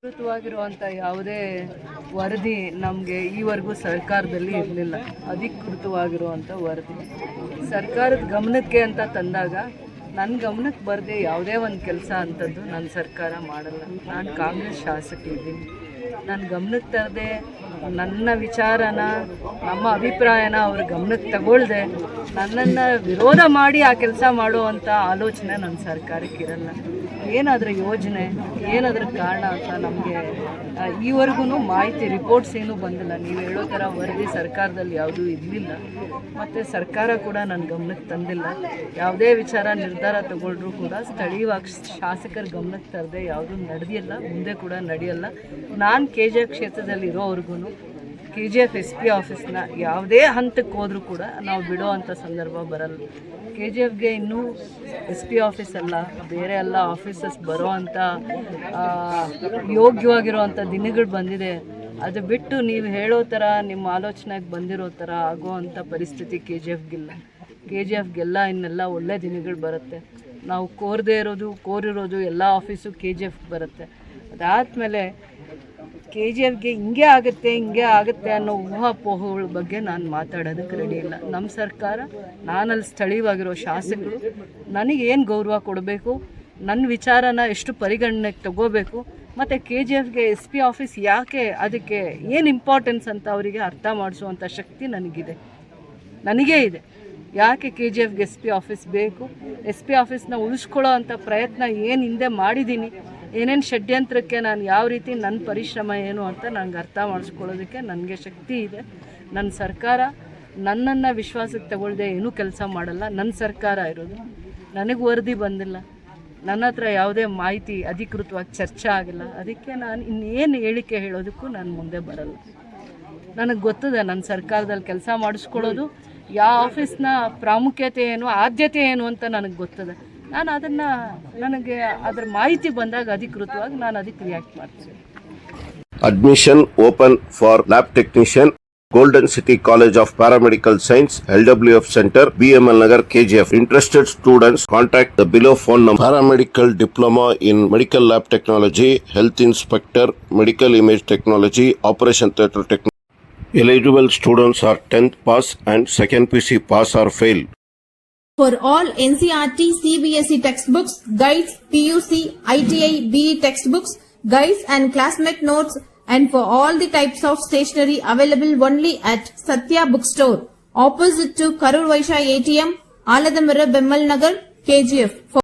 ಅಧಿಕೃತವಾಗಿರುವಂಥ ಯಾವುದೇ ವರದಿ ನಮಗೆ ಈವರೆಗೂ ಸರ್ಕಾರದಲ್ಲಿ ಇರಲಿಲ್ಲ. ಅಧಿಕೃತವಾಗಿರುವಂಥ ವರದಿ ಸರ್ಕಾರದ ಗಮನಕ್ಕೆ ಅಂತ ತಂದಾಗ ನನ್ನ ಗಮನಕ್ಕೆ ಬರದೆ ಯಾವುದೇ ಒಂದು ಕೆಲಸ ಅಂಥದ್ದು ನನ್ನ ಸರ್ಕಾರ ಮಾಡಲ್ಲ. ನಾನು ಕಾಂಗ್ರೆಸ್ ಶಾಸಕ ಇದ್ದೀನಿ. ನನ್ನ ಗಮನಕ್ಕೆ ತರದೆ ನನ್ನ ವಿಚಾರನ ನಮ್ಮ ಅಭಿಪ್ರಾಯನ ಅವ್ರ ಗಮನಕ್ಕೆ ತಗೊಳ್ದೆ ನನ್ನನ್ನು ವಿರೋಧ ಮಾಡಿ ಆ ಕೆಲಸ ಮಾಡುವಂಥ ಆಲೋಚನೆ ನನ್ನ ಸರ್ಕಾರಕ್ಕೆ ಇರಲ್ಲ. ಏನಾದರೂ ಯೋಜನೆ ಏನಾದರೂ ಕಾರಣ ಅಂತ ನಮಗೆ ಈವರೆಗೂ ಮಾಹಿತಿ ರಿಪೋರ್ಟ್ಸ್ ಏನೂ ಬಂದಿಲ್ಲ. ನೀವು ಹೇಳೋ ಥರ ವರದಿ ಸರ್ಕಾರದಲ್ಲಿ ಯಾವುದೂ ಇರಲಿಲ್ಲ. ಮತ್ತು ಸರ್ಕಾರ ಕೂಡ ನನ್ನ ಗಮನಕ್ಕೆ ತಂದಿಲ್ಲ. ಯಾವುದೇ ವಿಚಾರ ನಿರ್ಧಾರ ತಗೊಳ್ರೂ ಕೂಡ ಸ್ಥಳೀಯವಾಗಿ ಶಾಸಕರ ಗಮನಕ್ಕೆ ತರದೆ ಯಾವುದೂ ನಡೆದಿಲ್ಲ, ಮುಂದೆ ಕೂಡ ನಡೆಯಲ್ಲ. ನಾನು KGF ಕ್ಷೇತ್ರದಲ್ಲಿ ಇರೋವರೆಗೂ KGF SP ಆಫೀಸ್ನ ಯಾವುದೇ ಹಂತಕ್ಕೆ ಹೋದರೂ ಕೂಡ ನಾವು ಬಿಡೋ ಅಂಥ ಸಂದರ್ಭ ಬರಲ್ಲ. KGFಗೆ ಇನ್ನೂ SP ಆಫೀಸ್ ಅಲ್ಲ, ಬೇರೆ ಎಲ್ಲ ಆಫೀಸಸ್ ಬರೋ ಅಂಥ ಯೋಗ್ಯವಾಗಿರುವಂಥ ದಿನಗಳು ಬಂದಿದೆ. ಅದು ಬಿಟ್ಟು ನೀವು ಹೇಳೋ ಥರ ನಿಮ್ಮ ಆಲೋಚನೆಗೆ ಬಂದಿರೋ ಥರ ಆಗೋ ಅಂಥ ಪರಿಸ್ಥಿತಿ KGFಗೆಲ್ಲ ಇನ್ನೆಲ್ಲ ಒಳ್ಳೆ ದಿನಗಳು ಬರುತ್ತೆ. ನಾವು ಕೋರಿರೋದು ಎಲ್ಲ ಆಫೀಸು KGF ಬರುತ್ತೆ. ಅದಾದಮೇಲೆ KGFಗೆ ಹಿಂಗೆ ಆಗುತ್ತೆ ಅನ್ನೋ ಊಹಾಪೋಹಗಳ ಬಗ್ಗೆ ನಾನು ಮಾತಾಡೋದಕ್ಕೆ ರೆಡಿ ಇಲ್ಲ. ನಮ್ಮ ಸರ್ಕಾರ, ನಾನಲ್ಲಿ ಸ್ಥಳೀಯವಾಗಿರೋ ಶಾಸಕರು ನನಗೇನು ಗೌರವ ಕೊಡಬೇಕು, ನನ್ನ ವಿಚಾರನ ಎಷ್ಟು ಪರಿಗಣನೆಗೆ ತಗೋಬೇಕು, ಮತ್ತು KGFಗೆ SP ಆಫೀಸ್ ಯಾಕೆ, ಅದಕ್ಕೆ ಏನು ಇಂಪಾರ್ಟೆನ್ಸ್ ಅಂತ ಅವರಿಗೆ ಅರ್ಥ ಮಾಡಿಸುವಂಥ ಶಕ್ತಿ ನನಗೇ ಇದೆ. ಯಾಕೆ KGFಗೆ SP ಆಫೀಸ್ ಬೇಕು, SP ಆಫೀಸ್ನ ಉಳಿಸ್ಕೊಳ್ಳೋ ಅಂಥ ಪ್ರಯತ್ನ ಏನು ಹಿಂದೆ ಮಾಡಿದ್ದೀನಿ, ಏನೇನು ಷಡ್ಯಂತ್ರಕ್ಕೆ ನಾನು ಯಾವ ರೀತಿ ನನ್ನ ಪರಿಶ್ರಮ ಏನು ಅಂತ ನನಗೆ ಅರ್ಥ ಮಾಡಿಸ್ಕೊಳ್ಳೋದಕ್ಕೆ ನನಗೆ ಶಕ್ತಿ ಇದೆ. ನನ್ನ ಸರ್ಕಾರ ನನ್ನನ್ನು ವಿಶ್ವಾಸಕ್ಕೆ ತಗೊಳ್ಳದೆ ಏನೂ ಕೆಲಸ ಮಾಡಲ್ಲ. ನನ್ನ ಸರ್ಕಾರ ಇರೋದು, ನನಗೆ ವರದಿ ಬಂದಿಲ್ಲ, ನನ್ನ ಹತ್ರ ಯಾವುದೇ ಮಾಹಿತಿ ಅಧಿಕೃತವಾಗಿ ಚರ್ಚೆ ಆಗಿಲ್ಲ. ಅದಕ್ಕೆ ನಾನು ಇನ್ನೇನು ಹೇಳಿಕೆ ಹೇಳೋದಕ್ಕೂ ನಾನು ಮುಂದೆ ಬರಲ್ಲ. ನನಗೆ ಗೊತ್ತಿದೆ ನನ್ನ ಸರ್ಕಾರದಲ್ಲಿ ಕೆಲಸ ಮಾಡಿಸ್ಕೊಳ್ಳೋದು, ಯಾವ ಆಫೀಸ್ನ ಪ್ರಾಮುಖ್ಯತೆ ಏನು, ಆದ್ಯತೆ ಏನು ಅಂತ ನನಗೆ ಗೊತ್ತಿದೆ. ನಾನು ನನಗೆ ಅದರ ಮಾಹಿತಿ ಬಂದಾಗ ಅಧಿಕೃತವಾಗಿ ನಾನು ಅದಕ್ಕೆ ರಿಯಾಕ್ಟ್ ಮಾಡ್ತೀನಿ. Admission open for lab technician, Golden City College of Paramedical Science, LWF Center, BML Nagar, KGF. Interested students contact the below phone number. Paramedical Diploma in Medical Lab Technology, Health Inspector, Medical Image Technology, Operation Theatre Technology. Eligible students are 10th pass and 2nd PC pass or fail. For all NCERT, CBSE textbooks, guides, PUC, ITI, BE textbooks, guides and classmate notes, and for all the types of stationery available only at Satya Bookstore, opposite to Karur Vaishya ATM, Aladamira, Bemmal Nagar, KGF.